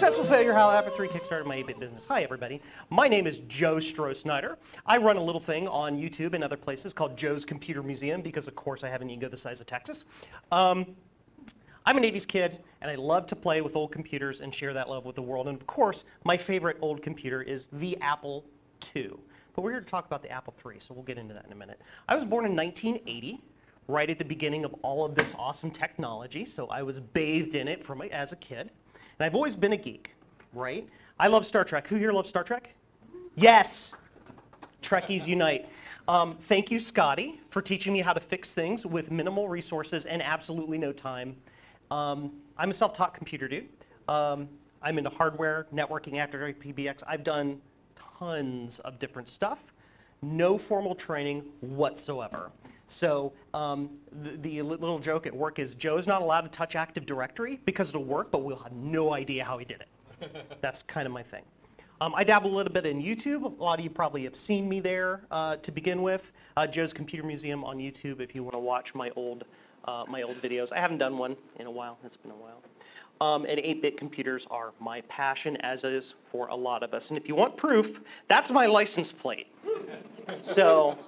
Successful failure, how Apple 3 kickstarted my 8-bit business. Hi everybody, my name is Joe Strosnider. I run a little thing on YouTube and other places called Joe's Computer Museum because of course I have an ego the size of Texas. I'm an 80s kid and I love to play with old computers and share that love with the world. And of course, my favorite old computer is the Apple II. But we're here to talk about the Apple III, so we'll get into that in a minute. I was born in 1980. Right at the beginning of all of this awesome technology, so I was bathed in it as a kid. And I've always been a geek, right? I love Star Trek. Who here loves Star Trek? Yes! Trekkies unite. Thank you, Scotty, for teaching me how to fix things with minimal resources and absolutely no time. I'm a self-taught computer dude. I'm into hardware, networking, Active Directory, PBX. I've done tons of different stuff. No formal training whatsoever. So the little joke at work is Joe's not allowed to touch Active Directory because it'll work, but we'll have no idea how he did it. That's kind of my thing. I dabble a little bit in YouTube. A lot of you probably have seen me there to begin with. Joe's Computer Museum on YouTube if you want to watch my old videos. I haven't done one in a while. It's been a while. And 8-bit computers are my passion, as is for a lot of us. And if you want proof, that's my license plate. So,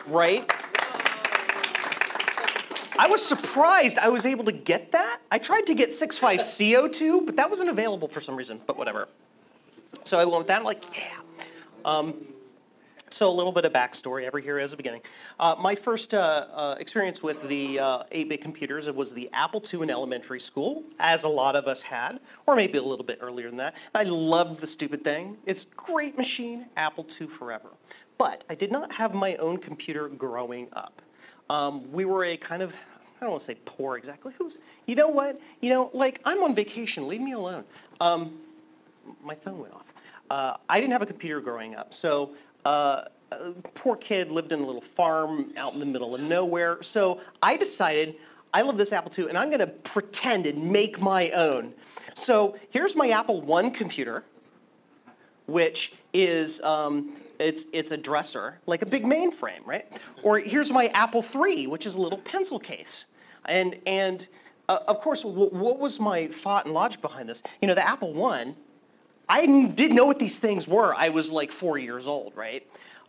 right? I was surprised I was able to get that. I tried to get 65CO2, but that wasn't available for some reason, but whatever. So I went with that, I'm like, yeah. So a little bit of backstory ever here as a beginning. My first experience with the 8-bit computers, it was the Apple II in elementary school, as a lot of us had, or maybe a little bit earlier than that. I loved the stupid thing. It's a great machine, Apple II forever. But I did not have my own computer growing up. We were a kind of, I don't want to say poor exactly. You know what? You know, like, I'm on vacation. Leave me alone. My phone went off. I didn't have a computer growing up. So, poor kid lived in a little farm out in the middle of nowhere. So I decided, I love this Apple II, and I'm going to pretend and make my own. So here's my Apple I computer, which is, it's a dresser, like a big mainframe, right? Or here's my Apple III, which is a little pencil case. And of course, what was my thought and logic behind this? You know, the Apple I didn't know what these things were. I was like 4 years old, right?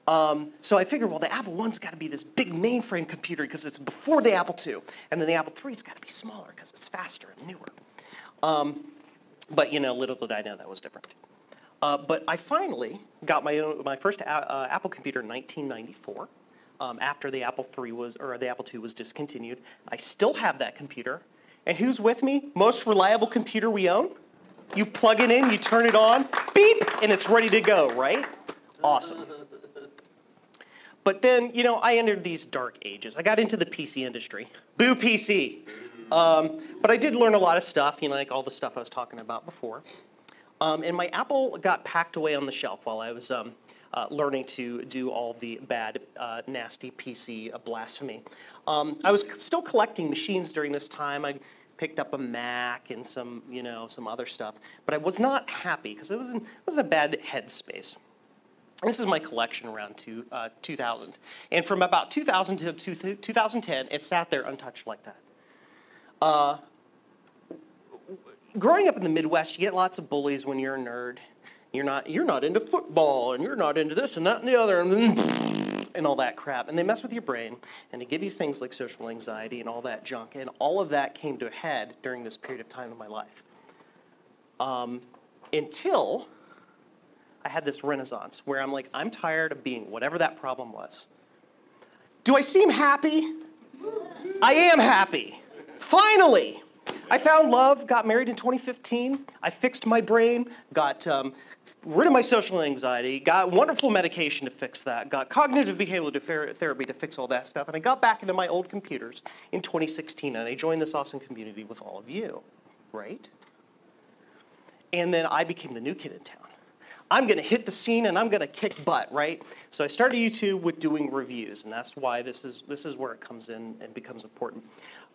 So I figured, well, the Apple I's got to be this big mainframe computer because it's before the Apple II. And then the Apple III's got to be smaller because it's faster and newer. But, you know, little did I know that was different. But I finally got my first Apple computer in 1994, after the Apple II was discontinued. I still have that computer. And who's with me? Most reliable computer we own? You plug it in, you turn it on, beep, and it's ready to go, right? Awesome. But then, you know, I entered these dark ages. I got into the PC industry. Boo PC. But I did learn a lot of stuff, you know, like all the stuff I was talking about before. And my Apple got packed away on the shelf while I was learning to do all the bad, nasty PC blasphemy. I was still collecting machines during this time. I picked up a Mac and some other stuff, but I was not happy because it was in a bad headspace. This is my collection around 2000, and from about 2000 to 2010, it sat there untouched like that. Growing up in the Midwest, you get lots of bullies when you're a nerd. You're not into football, and you're not into this and that and the other, and all that crap. And they mess with your brain, and they give you things like social anxiety and all that junk. And all of that came to a head during this period of time in my life. Until I had this renaissance where I'm like, I'm tired of being whatever that problem was. Do I seem happy? I am happy. Finally! I found love, got married in 2015. I fixed my brain, got rid of my social anxiety, got wonderful medication to fix that, got cognitive behavioral therapy to fix all that stuff, and I got back into my old computers in 2016, and I joined this awesome community with all of you, right? And then I became the new kid in town. I'm going to hit the scene and I'm going to kick butt, right? So I started YouTube with doing reviews, and that's why this is where it comes in and becomes important.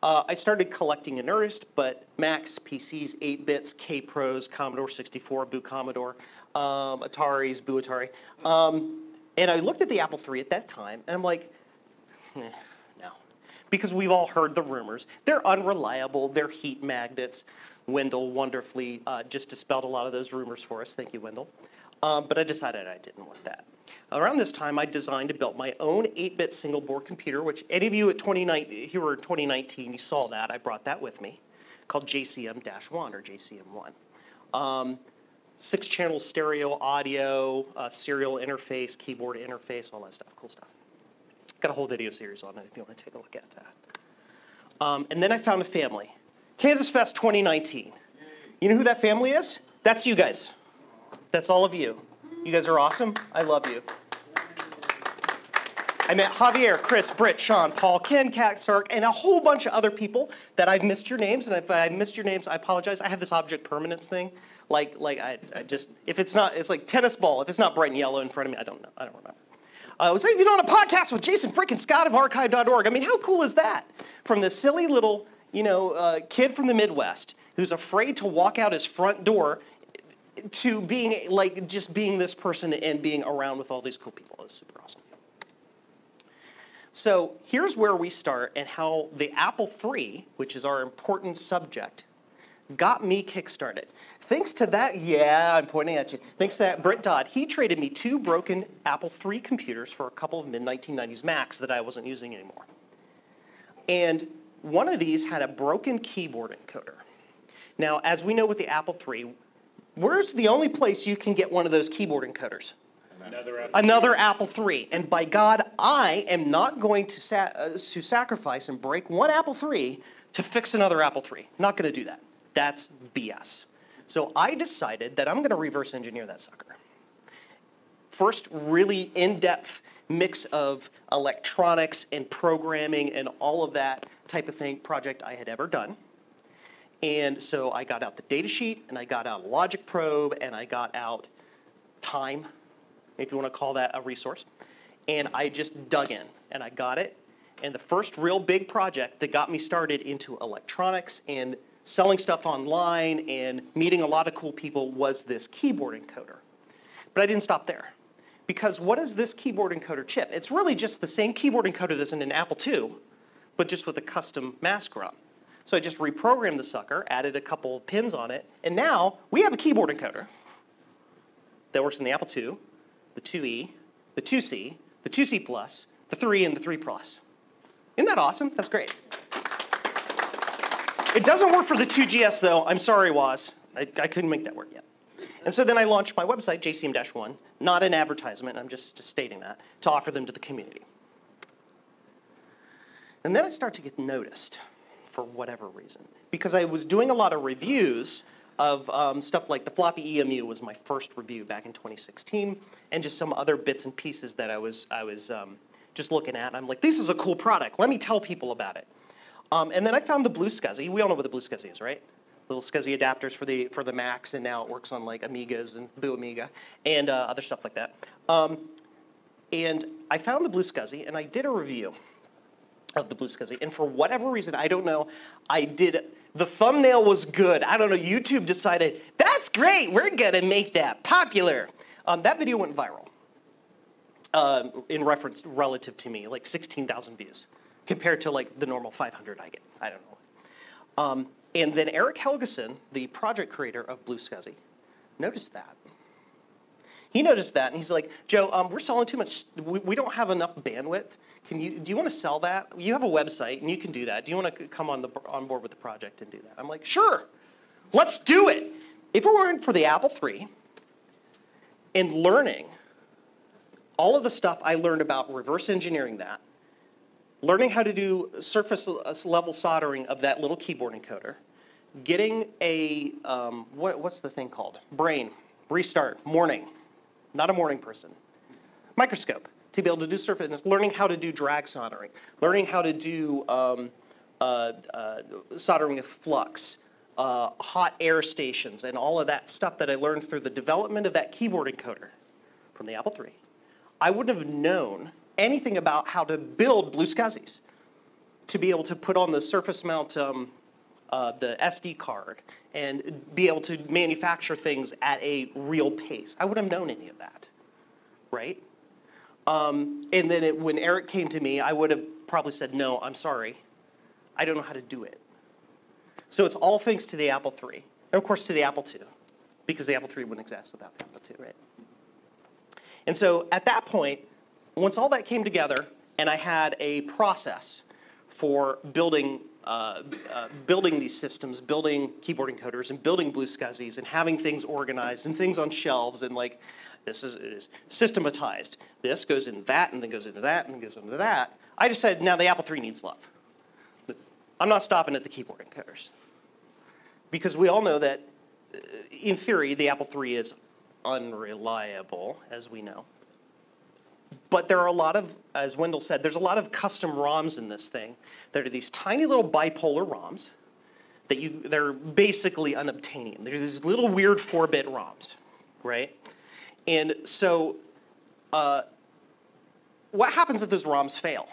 I started collecting in earnest, but Macs, PCs, 8-bits, K-Pros, Commodore 64, Boo Commodore, Ataris, Boo Atari. And I looked at the Apple III at that time, and I'm like, no. because we've all heard the rumors. They're unreliable. They're heat magnets. Wendell wonderfully just dispelled a lot of those rumors for us. Thank you, Wendell. But I decided I didn't want that. Around this time, I designed and built my own 8-bit single-board computer, which any of you at here were in 2019, you saw that. I brought that with me, called JCM-1 or JCM1. 6-channel stereo audio, serial interface, keyboard interface, all that stuff, cool stuff. Got a whole video series on it if you want to take a look at that. And then I found a family. KansasFest2023. You know who that family is? That's you guys. That's all of you. You guys are awesome. I love you. I met Javier, Chris, Britt, Sean, Paul, Ken, Kat, Sark, and a whole bunch of other people that I've missed your names. And if I missed your names, I apologize. I have this object permanence thing. Like I just, if it's not, it's like tennis ball. If it's not bright and yellow in front of me, I don't know. I don't remember. I was even on a podcast with Jason freaking Scott of archive.org. I mean, how cool is that? From this silly little, kid from the Midwest who's afraid to walk out his front door to being just being this person and being around with all these cool people. It's super awesome. So here's where we start and how the Apple III, which is our important subject, got me kickstarted. Thanks to that, yeah, I'm pointing at you. Thanks to that, Britt Dodd, he traded me 2 broken Apple III computers for a couple of mid-1990s Macs that I wasn't using anymore. And one of these had a broken keyboard encoder. Now, as we know with the Apple III, where's the only place you can get one of those keyboard encoders? Another Apple III. And by God, I am not going to sacrifice and break one Apple III to fix another Apple III. Not going to do that. That's BS. So I decided that I'm going to reverse engineer that sucker. First really in-depth mix of electronics and programming and all of that type of thing project I had ever done. And so I got out the data sheet, and I got out a logic probe, and I got out time, if you want to call that a resource. And I just dug in, and I got it. And the first real big project that got me started into electronics and selling stuff online and meeting a lot of cool people was this keyboard encoder. But I didn't stop there. Because what is this keyboard encoder chip? It's really just the same keyboard encoder that's in an Apple II, but just with a custom mask run. So I just reprogrammed the sucker, added a couple of pins on it, and now we have a keyboard encoder that works in the Apple II, the 2E, the 2C, the 2C Plus, the 3, and the 3 Plus. Isn't that awesome? That's great. It doesn't work for the 2GS though. I'm sorry, Woz. I couldn't make that work yet. And so then I launched my website, JCM-1, not an advertisement, I'm just stating that, to offer them to the community. And then I start to get noticed for whatever reason. Because I was doing a lot of reviews of stuff like the floppy EMU was my first review back in 2016, and just some other bits and pieces that I was just looking at. And I'm like, this is a cool product. Let me tell people about it. And then I found the Blue SCSI. We all know what the Blue SCSI is, right? Little SCSI adapters for the Macs, and now it works on like Amigas and Boo Amiga and other stuff like that. And I found the Blue SCSI, and I did a review of the Blue SCSI. And for whatever reason, I don't know, the thumbnail was good. I don't know, YouTube decided, that's great, we're gonna make that popular. That video went viral in reference relative to me, like 16,000 views, compared to like the normal 500 I get. I don't know. And then Eric Helgeson, the project creator of Blue SCSI, noticed that. He noticed that, and he's like, Joe, we're selling too much. We don't have enough bandwidth. Do you want to sell that? You have a website, and you can do that. Do you want to come on board with the project and do that? I'm like, sure. Let's do it. If it weren't for the Apple III and learning all of the stuff I learned about reverse engineering that, learning how to do surface level soldering of that little keyboard encoder, getting a, what's the thing called? Brain, restart, morning. Not a morning person. Microscope, to be able to do surface, learning how to do drag soldering, learning how to do soldering with flux, hot air stations, and all of that stuff that I learned through the development of that keyboard encoder from the Apple III. I wouldn't have known anything about how to build Blue SCSIs, to be able to put on the surface mount the SD card and be able to manufacture things at a real pace. I wouldn't have known any of that, right? And then when Eric came to me, I would have probably said, no, I'm sorry, I don't know how to do it. So it's all thanks to the Apple III, and of course to the Apple II, because the Apple III wouldn't exist without the Apple II, right? And so at that point, once all that came together, and I had a process for building these systems, building keyboard encoders, and building blue SCSIs, and having things organized, and things on shelves, and like, it is systematized. This goes into that, and then goes into that, and then goes into that. I decided now the Apple III needs love. I'm not stopping at the keyboard encoders. Because we all know that, in theory, the Apple III is unreliable, as we know. But there are a lot of, as Wendell said, there's a lot of custom ROMs in this thing. There are these tiny little bipolar ROMs that they're basically unobtainium. They're these little weird 4-bit ROMs, right? And so what happens if those ROMs fail?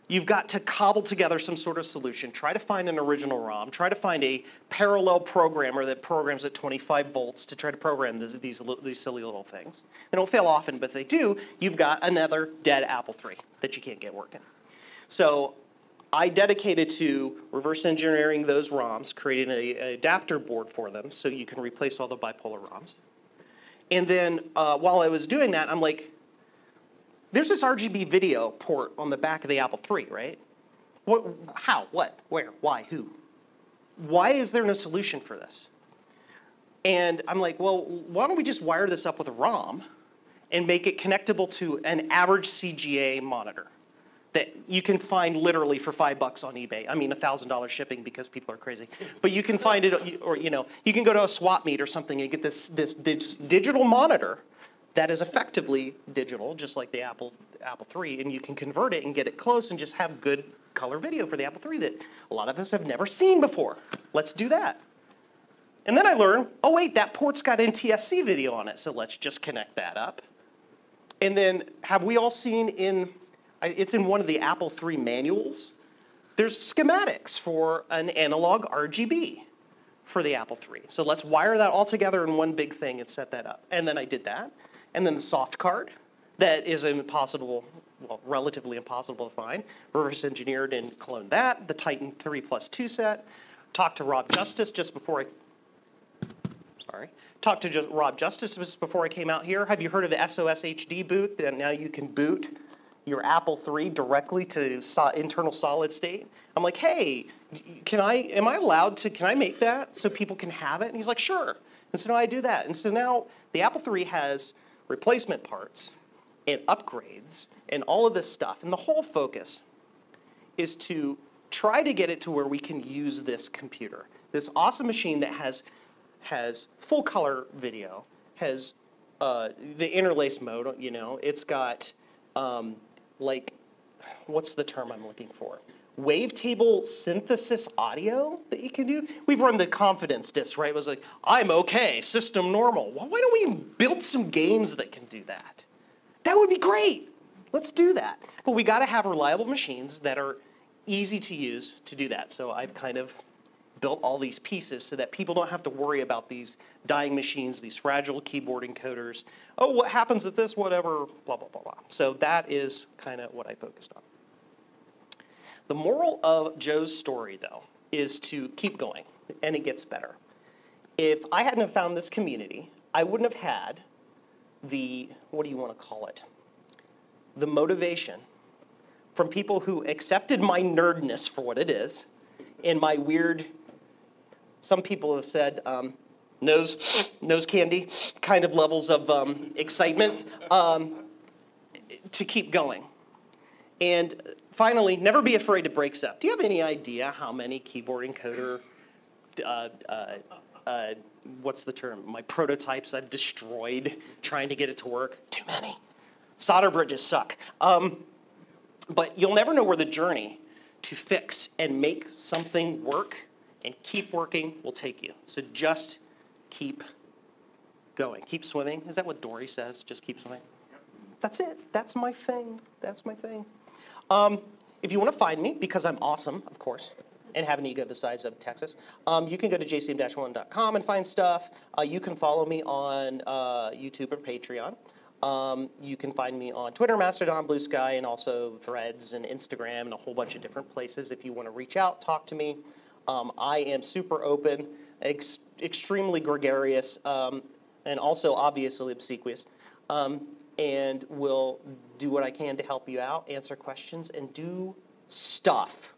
You've got to cobble together some sort of solution, try to find an original ROM, try to find a parallel programmer that programs at 25 volts to try to program these silly little things. They don't fail often, but if they do, you've got another dead Apple III that you can't get working. So I dedicated to reverse engineering those ROMs, creating an adapter board for them so you can replace all the bipolar ROMs. And then while I was doing that, I'm like, there's this RGB video port on the back of the Apple III, right? What, how, what, where, why, who? Why is there no solution for this? And I'm like, well, why don't we just wire this up with a ROM and make it connectable to an average CGA monitor that you can find literally for $5 on eBay. I mean, $1,000 shipping because people are crazy. But you can find it, or you can go to a swap meet or something and get this digital monitor that is effectively digital, just like the Apple III, and you can convert it and get it close and just have good color video for the Apple III that a lot of us have never seen before. Let's do that. And then I learned, oh wait, that port's got NTSC video on it, so let's just connect that up. And then have we all seen it's in one of the Apple III manuals, there's schematics for an analog RGB for the Apple III. So let's wire that all together in one big thing and set that up. And then I did that. And then the soft card that is impossible, well, relatively impossible to find. Reverse engineered and cloned that. The Titan 3+2 set. Talked to Rob Justice just before I came out here. Have you heard of the SOS HD boot? That now you can boot your Apple III directly to internal solid state. I'm like, hey, can I make that so people can have it? And he's like, sure. And so now I do that. And so now the Apple III has replacement parts and upgrades and all of this stuff. And the whole focus is to try to get it to where we can use this computer. This awesome machine that has full color video, has the interlace mode, it's got like, what's the term I'm looking for? Wavetable synthesis audio that you can do. We've run the confidence disc, right? It was like, I'm okay, system normal. Well, why don't we build some games that can do that? That would be great. Let's do that. But we got to have reliable machines that are easy to use to do that. So I've kind of built all these pieces so that people don't have to worry about these dying machines, these fragile keyboard encoders. Oh, what happens if this, whatever, blah, blah, blah, blah. So that is kind of what I focused on. The moral of Joe's story, though, is to keep going, and it gets better. If I hadn't have found this community, I wouldn't have had the, what do you want to call it, the motivation from people who accepted my nerdness for what it is, and my weird, some people have said, nose candy kind of levels of excitement, to keep going. And finally, never be afraid to break stuff. Do you have any idea how many keyboard encoder, what's the term, my prototypes I've destroyed trying to get it to work? Too many. Solder bridges suck. But you'll never know where the journey to fix and make something work and keep working will take you. So just keep going. Keep swimming. Is that what Dory says? Just keep swimming? That's it. That's my thing. That's my thing. If you want to find me, because I'm awesome, of course, and have an ego the size of Texas, you can go to jcm-1.com and find stuff. You can follow me on YouTube or Patreon. You can find me on Twitter, Mastodon, Blue Sky, and also Threads and Instagram and a whole bunch of different places if you want to reach out, talk to me. I am super open, extremely gregarious, and also obviously obsequious, and will do what I can to help you out, answer questions, and do stuff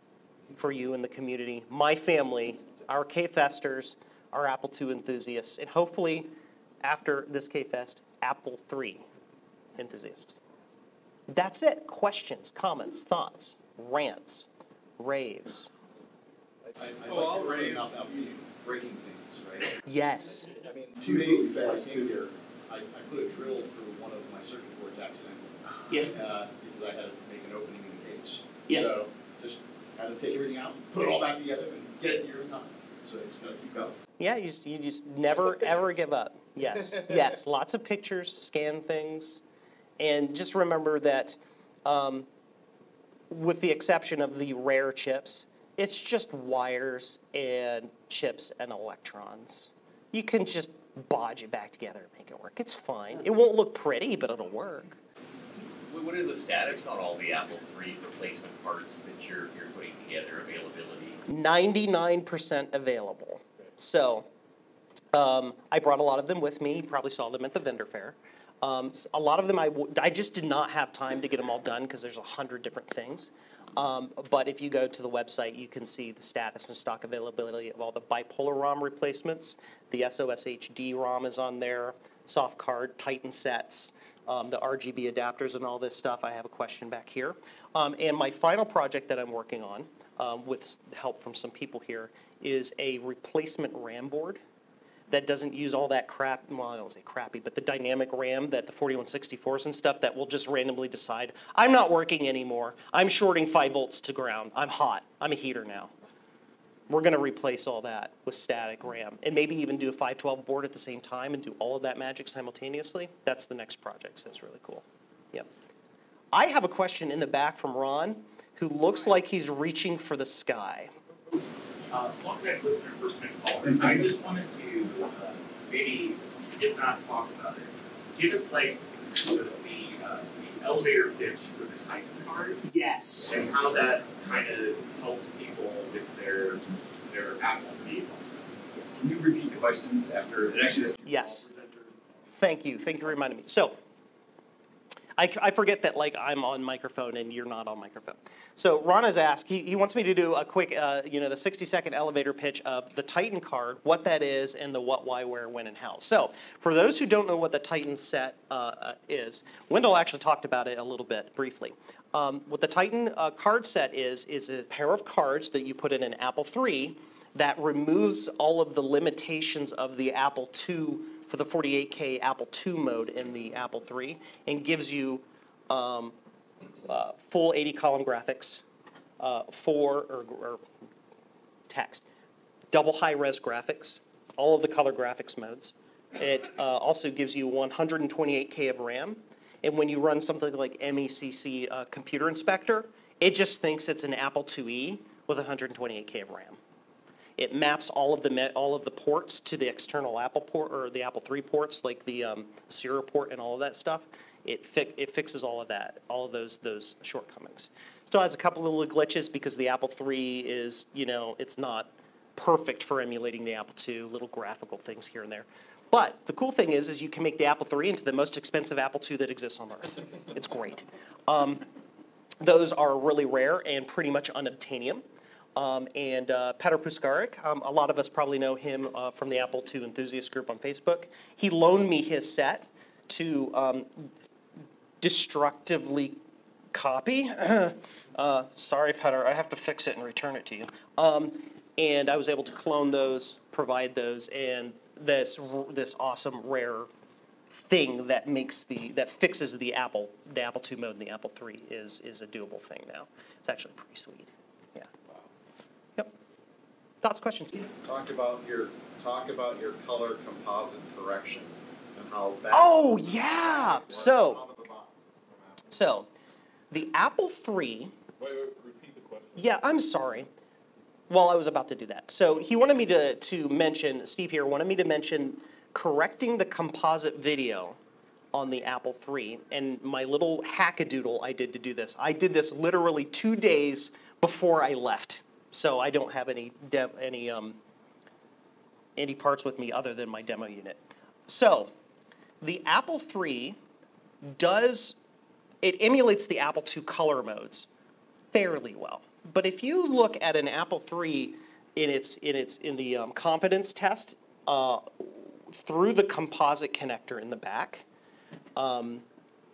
for you in the community, my family, our K-Festers, our Apple II enthusiasts, and hopefully after this K-Fest, Apple III enthusiasts. That's it. Questions, comments, thoughts, rants, raves. I like your point about breaking things, right? Yes. I mean, 2 days before I came here, I put a drill through one of my circuit boards accidentally. Yeah. Because I had to make an opening in the case. Yes. So just had to take everything out, put it all back together, and get it here in time. So it's going to keep going. Yeah, you just never, ever give up. Yes, yes. Lots of pictures, scan things. And just remember that with the exception of the rare chips, it's just wires and chips and electrons. You can just bodge it back together and make it work. It's fine. It won't look pretty, but it'll work. What is the status on all the Apple III replacement parts that you're putting together, availability? 99% available. So I brought a lot of them with me. You probably saw them at the vendor fair. A lot of them I just did not have time to get them all done because there's 100 different things. But if you go to the website, you can see the status and stock availability of all the bipolar ROM replacements. The SOS HD ROM is on there, soft card, Titan sets, the RGB adapters and all this stuff. I have a question back here. And my final project that I'm working on, with help from some people here, is a replacement RAM board that doesn't use all that crap, well, I don't say crappy, but the dynamic RAM that the 4164s and stuff that will just randomly decide, I'm not working anymore. I'm shorting 5 volts to ground. I'm hot. I'm a heater now. We're going to replace all that with static RAM and maybe even do a 512 board at the same time and do all of that magic simultaneously. That's the next project, so it's really cool. Yep. I have a question in the back from Ron who looks like he's reaching for the sky. Long-time listener, first-time caller. I just wanted to, maybe, since you did not talk about it, give us like the elevator pitch for the Titan card. Yes. And how that kind of helps people with their Apple needs. Can you repeat the questions after? And actually, that's yes. Thank you. Thank you for reminding me. So, I forget that like I'm on microphone and you're not on microphone. So Ron has asked, he wants me to do a quick, the 60-second elevator pitch of the Titan card, what that is, and the what, why, where, when, and how. So for those who don't know what the Titan set is, Wendell actually talked about it a little bit briefly. What the Titan card set is a pair of cards that you put in an Apple III that removes all of the limitations of the Apple II for the 48K Apple II mode in the Apple III and gives you full 80-column graphics, or text, double high-res graphics, all of the color graphics modes. It also gives you 128K of RAM, and when you run something like MECC Computer Inspector, it just thinks it's an Apple IIe with 128K of RAM. It maps all of the ports to the external Apple port or the Apple III ports, like the serial port and all of that stuff. It fixes all of that, all of those shortcomings. Still has a couple of little glitches because the Apple III is, it's not perfect for emulating the Apple II. Little graphical things here and there. But the cool thing is you can make the Apple III into the most expensive Apple II that exists on Earth. It's great. Those are really rare and pretty much unobtainium. And Petr Puskaric, a lot of us probably know him from the Apple II enthusiast group on Facebook. He loaned me his set to destructively copy. Sorry, Petr, I have to fix it and return it to you. And I was able to clone those, provide those, and this awesome rare thing that fixes the Apple II mode in the Apple III is a doable thing now. It's actually pretty sweet. Yeah. Yep. Thoughts, questions? Talk about your color composite correction and how that. Oh yeah. So the Apple III. Wait, repeat the question. Yeah, I'm sorry. Well, I was about to do that. So he wanted me to mention, Steve here wanted me to mention correcting the composite video on the Apple III. And my little hackadoodle I did to do this. I did this literally 2 days before I left. So I don't have any parts with me other than my demo unit. So the Apple III it emulates the Apple II color modes fairly well. But if you look at an Apple III in the confidence test through the composite connector in the back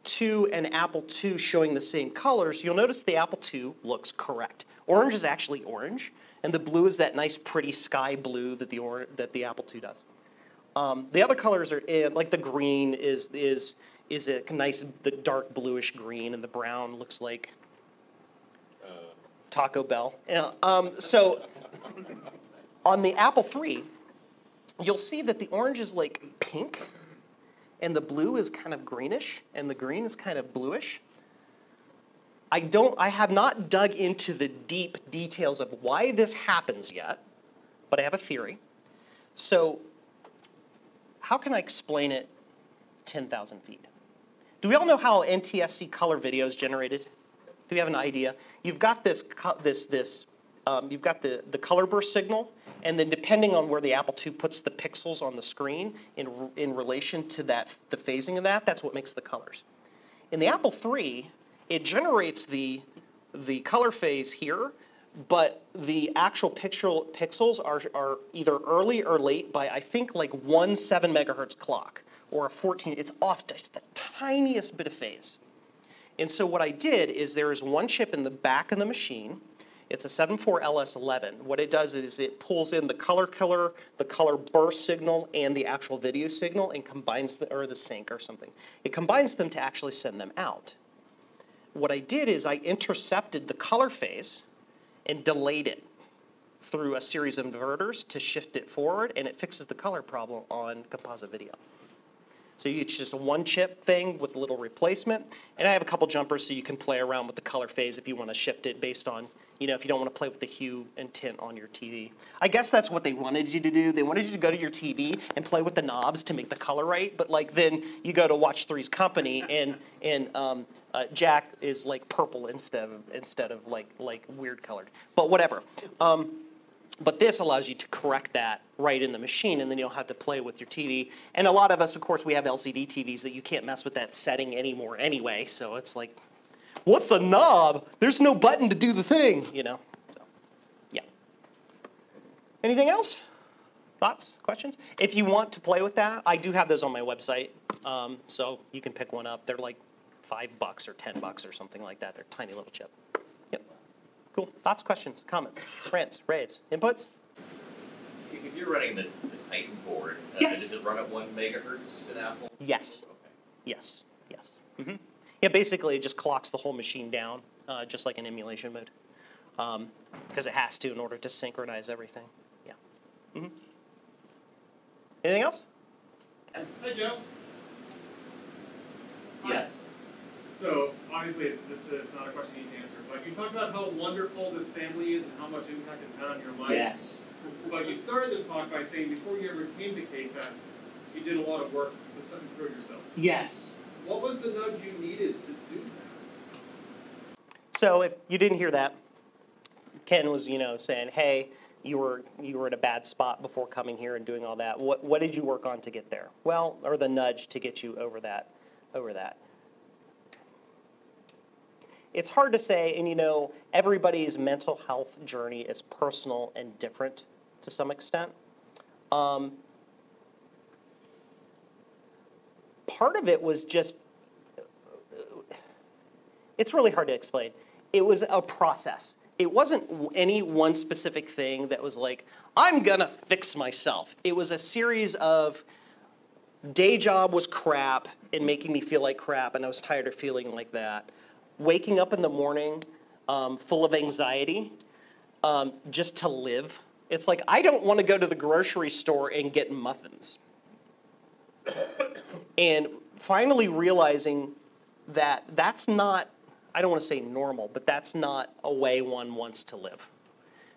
to an Apple II showing the same colors, you'll notice the Apple II looks correct. Orange is actually orange, and the blue is that nice pretty sky blue that the Apple II does. The other colors are like the green is a nice the dark bluish green, and the brown looks like Taco Bell. So on the Apple III, you'll see that the orange is like pink, and the blue is kind of greenish, and the green is kind of bluish. I have not dug into the deep details of why this happens yet, but I have a theory. So how can I explain it 10,000 feet? Do we all know how NTSC color video is generated? Do we have an idea? You've got you've got the color burst signal, and then depending on where the Apple II puts the pixels on the screen in relation to the phasing of that, that's what makes the colors. In the Apple III, it generates the color phase here, but the actual pixels are either early or late by, I think, like 1 7 megahertz clock or a 14. It's off just the tiniest bit of phase. And so what I did is there is one chip in the back of the machine. It's a 74LS11. What it does is it pulls in the color killer, the color burst signal, and the actual video signal and combines or the sync or something. It combines them to actually send them out. What I did is I intercepted the color phase and delayed it through a series of inverters to shift it forward, and it fixes the color problem on composite video. So it's just a one chip thing with a little replacement, and I have a couple jumpers so you can play around with the color phase if you want to shift it based on, if you don't want to play with the hue and tint on your TV. I guess that's what they wanted you to do. They wanted you to go to your TV and play with the knobs to make the color right, but then you go to watch Three's Company and Jack is like purple instead of like weird colored. But whatever. But this allows you to correct that right in the machine, and then you'll have to play with your TV. And a lot of us, of course, we have LCD TVs that you can't mess with that setting anymore anyway. So it's like, what's a knob? There's no button to do the thing, So, yeah. Anything else? Thoughts? Questions? If you want to play with that, I do have those on my website. So you can pick one up. They're like $5 or $10 or something like that. They're a tiny little chip. Yep. Cool. Thoughts, questions, comments, rants, raves, inputs? If you're running the Titan board, yes. Does it run at 1 megahertz in Apple? Yes. Okay. Yes. Yes. Mm-hmm. Yeah, basically it just clocks the whole machine down, just like an emulation mode, because it has to in order to synchronize everything. Yeah. Mm-hmm. Anything else? Hi, Joe. Yes. So, obviously, this is not a question you need to answer, but you talked about how wonderful this family is and how much impact it's had on your life. Yes. But you started the talk by saying before you ever came to KFest, you did a lot of work to improve yourself. Yes. What was the nudge you needed to do that? So if you didn't hear that, Ken was, saying, hey, you were in a bad spot before coming here and doing all that. What did you work on to get there? Well, or the nudge to get you over that. It's hard to say, and everybody's mental health journey is personal and different to some extent. Part of it was just, it's really hard to explain. It was a process. It wasn't any one specific thing that was like, I'm gonna fix myself. It was a series of day job was crap and making me feel like crap, and I was tired of feeling like that. Waking up in the morning full of anxiety just to live. It's like, I don't want to go to the grocery store and get muffins. And finally realizing that that's not, I don't want to say normal, but that's not a way one wants to live.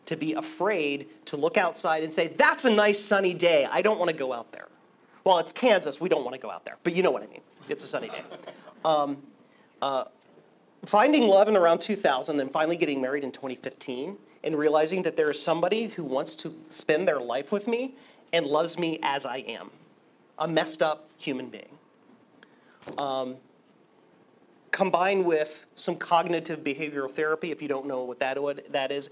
To be afraid to look outside and say, that's a nice sunny day, I don't want to go out there. Well, it's Kansas, we don't want to go out there, but you know what I mean. It's a sunny day. Finding love in around 2000, then finally getting married in 2015, and realizing that there is somebody who wants to spend their life with me and loves me as I am, a messed up human being. Combined with some cognitive behavioral therapy, if you don't know what that is,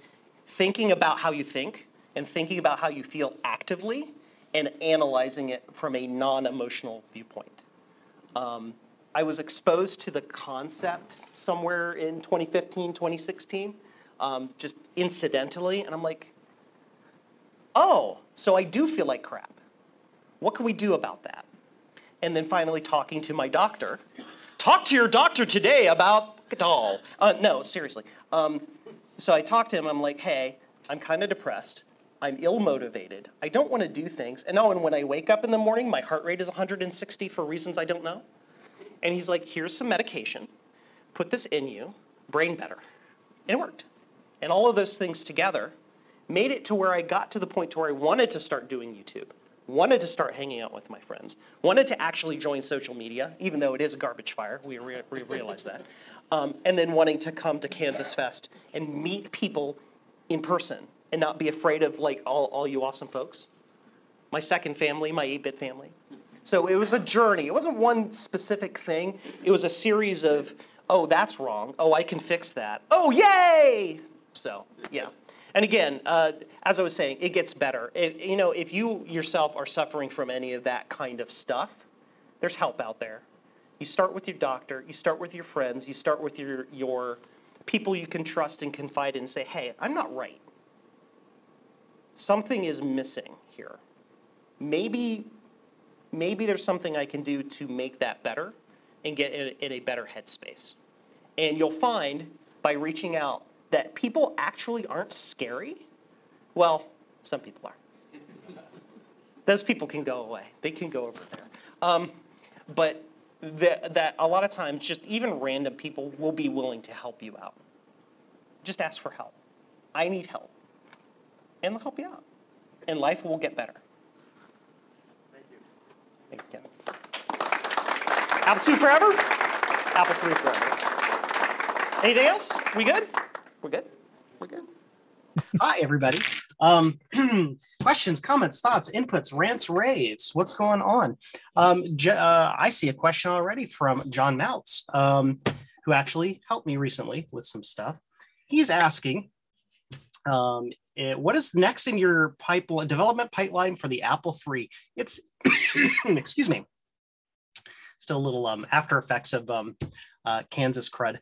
thinking about how you think and thinking about how you feel actively and analyzing it from a non-emotional viewpoint. I was exposed to the concept somewhere in 2015, 2016, just incidentally, and I'm like, oh, so I do feel like crap. What can we do about that? And then finally talking to my doctor. Talk to your doctor today about it all. No, seriously. So I talked to him, I'm like, hey, I'm kind of depressed. I'm ill-motivated. I don't want to do things. And when I wake up in the morning, my heart rate is 160 for reasons I don't know. And he's like, here's some medication. Put this in you, brain better. And it worked. And all of those things together made it to where I got to the point to where I wanted to start doing YouTube, wanted to start hanging out with my friends, wanted to actually join social media, even though it is a garbage fire. We realize that. And then wanting to come to Kansas Fest and meet people in person and not be afraid of like all you awesome folks. My second family, my 8-bit family. So it was a journey. It wasn't one specific thing. It was a series of, oh, that's wrong. Oh, I can fix that. Oh, yay! So, yeah. And again, as I was saying, it gets better. If you yourself are suffering from any of that kind of stuff, there's help out there. You start with your doctor. You start with your friends. You start with your people you can trust and confide in and say, hey, I'm not right. Something is missing here. Maybe there's something I can do to make that better and get in a better headspace. And you'll find by reaching out that people actually aren't scary. Well, some people are. Those people can go away. They can go over there. But that a lot of times, just even random people will be willing to help you out. Just ask for help. I need help. And they'll help you out. And life will get better. Thank you, Ken. Apple 2 forever? Apple 3 forever. Anything else? We good? We're good? We're good. Hi, everybody. Questions, comments, thoughts, inputs, rants, raves. What's going on? I see a question already from John Moutz, who actually helped me recently with some stuff. He's asking, what is next in your development pipeline for the Apple III? It's, excuse me, still a little after effects of Kansas crud.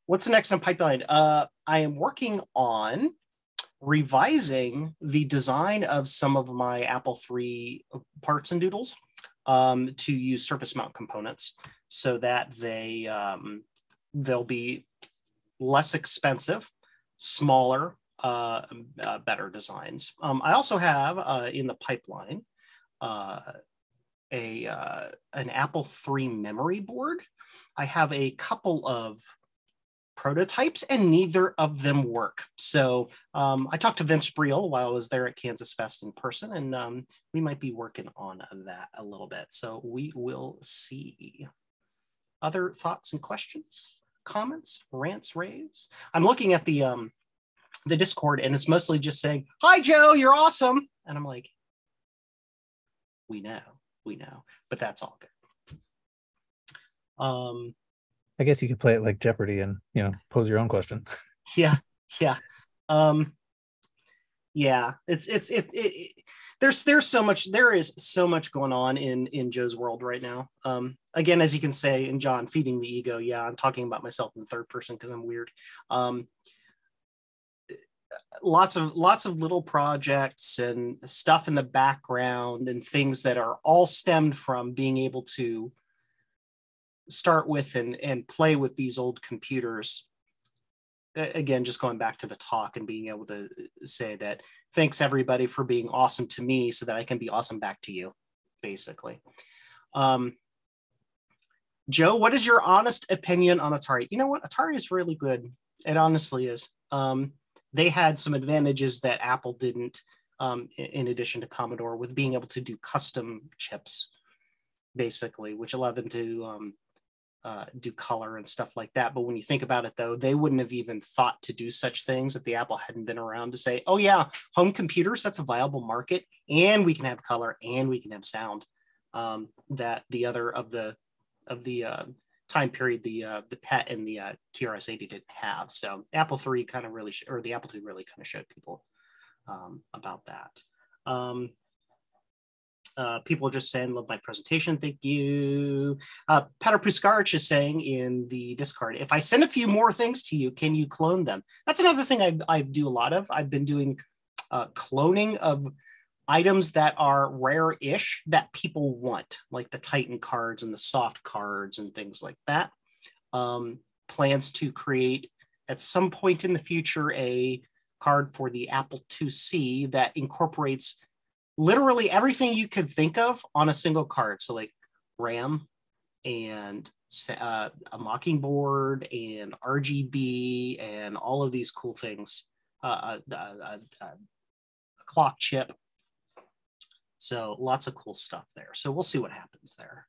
What's the next in pipeline? I am working on revising the design of some of my Apple III parts and doodles to use surface mount components so that they'll be less expensive, smaller, better designs. I also have in the pipeline an Apple III memory board. I have a couple of prototypes and neither of them work. So I talked to Vince Briel while I was there at Kansas Fest in person, and we might be working on that a little bit. So we will see. Other thoughts and questions, comments, rants, raves? I'm looking at the Discord and it's mostly just saying, hi, Joe, you're awesome. And I'm like, we know, but that's all good. I guess you could play it like Jeopardy and, pose your own question. Yeah. There's so much going on in Joe's world right now. Again, as you can say, and John, feeding the ego. Yeah, I'm talking about myself in the third person because I'm weird. Lots of little projects and stuff in the background and things that are all stemmed from being able to start with and play with these old computers. Again, just going back to the talk and being able to say that thanks everybody for being awesome to me so that I can be awesome back to you, basically. Joe, what is your honest opinion on Atari? You know what? Atari is really good. It honestly is. They had some advantages that Apple didn't, in addition to Commodore, with being able to do custom chips. basically, which allowed them to do color and stuff like that. But when you think about it, though, they wouldn't have even thought to do such things if the Apple hadn't been around to say, oh yeah, home computers, that's a viable market, and we can have color and we can have sound, that the other of the time period, the PET and the TRS-80 didn't have. So Apple III kind of really, or the Apple II really kind of showed people about that. People are just saying, love my presentation, thank you. Petar Puskarich is saying in the Discord, if I send a few more things to you, can you clone them? That's another thing I do a lot of. I've been doing cloning of items that are rare-ish that people want, like the Titan cards and the soft cards and things like that. Plans to create at some point in the future a card for the Apple IIc that incorporates literally everything you could think of on a single card. So like RAM and a Mockingbird and RGB and all of these cool things, a clock chip. So lots of cool stuff there. So we'll see what happens there.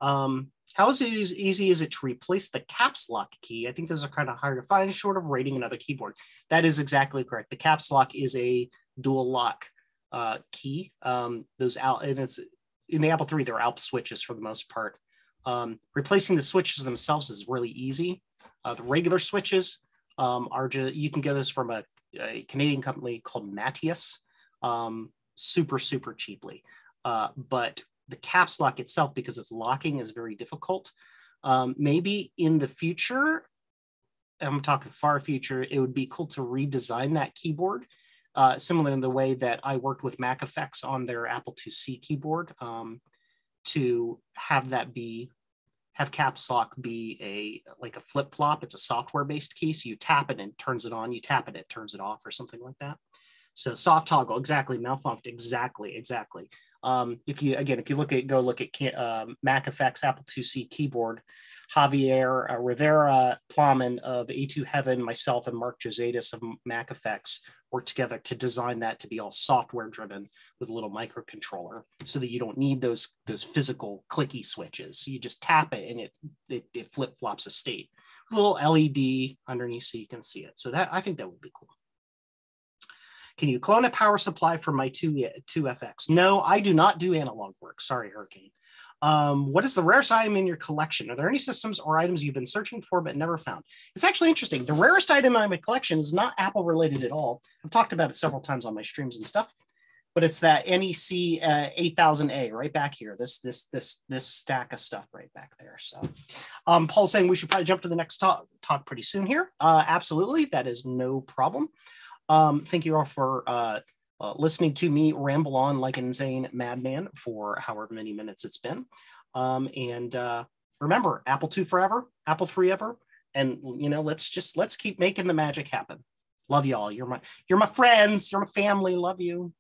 How easy is it to replace the caps lock key? I think those are kind of hard to find, short of rating another keyboard. That is exactly correct. The caps lock is a dual lock key. And it's in the Apple III, they're ALP switches for the most part. Replacing the switches themselves is really easy. The regular switches are just, you can get this from a Canadian company called Matthias, super cheaply. But the caps lock itself, because it's locking, is very difficult. Maybe in the future, I'm talking far future, it would be cool to redesign that keyboard, similar in the way that I worked with Mac Effects on their Apple IIc keyboard, to have that have caps lock be like a flip flop. It's a software based key, so you tap it and it turns it on. You tap it, it turns it off, or something like that. So soft toggle, exactly. Malfunct, exactly. If you go look at Mac Effects Apple IIc keyboard, Javier Rivera Plowman of A2 Heaven, myself, and Mark Josetis of Mac Effects worked together to design that to be all software driven with a little microcontroller, so that you don't need those physical clicky switches. You just tap it and it flip flops a state. A little LED underneath so you can see it. So I think that would be cool. Can you clone a power supply for my 2FX? No, I do not do analog work. Sorry, Hurricane. What is the rarest item in your collection? Are there any systems or items you've been searching for but never found? It's actually interesting. The rarest item in my collection is not Apple related at all. I've talked about it several times on my streams and stuff, but it's that NEC 8000A right back here. This stack of stuff right back there. So Paul's saying we should probably jump to the next talk pretty soon here. Absolutely, that is no problem. Thank you all for listening to me ramble on like an insane madman for however many minutes it's been. And remember, Apple II forever, Apple III ever, and let's keep making the magic happen. Love y'all. You're my friends. You're my family. Love you.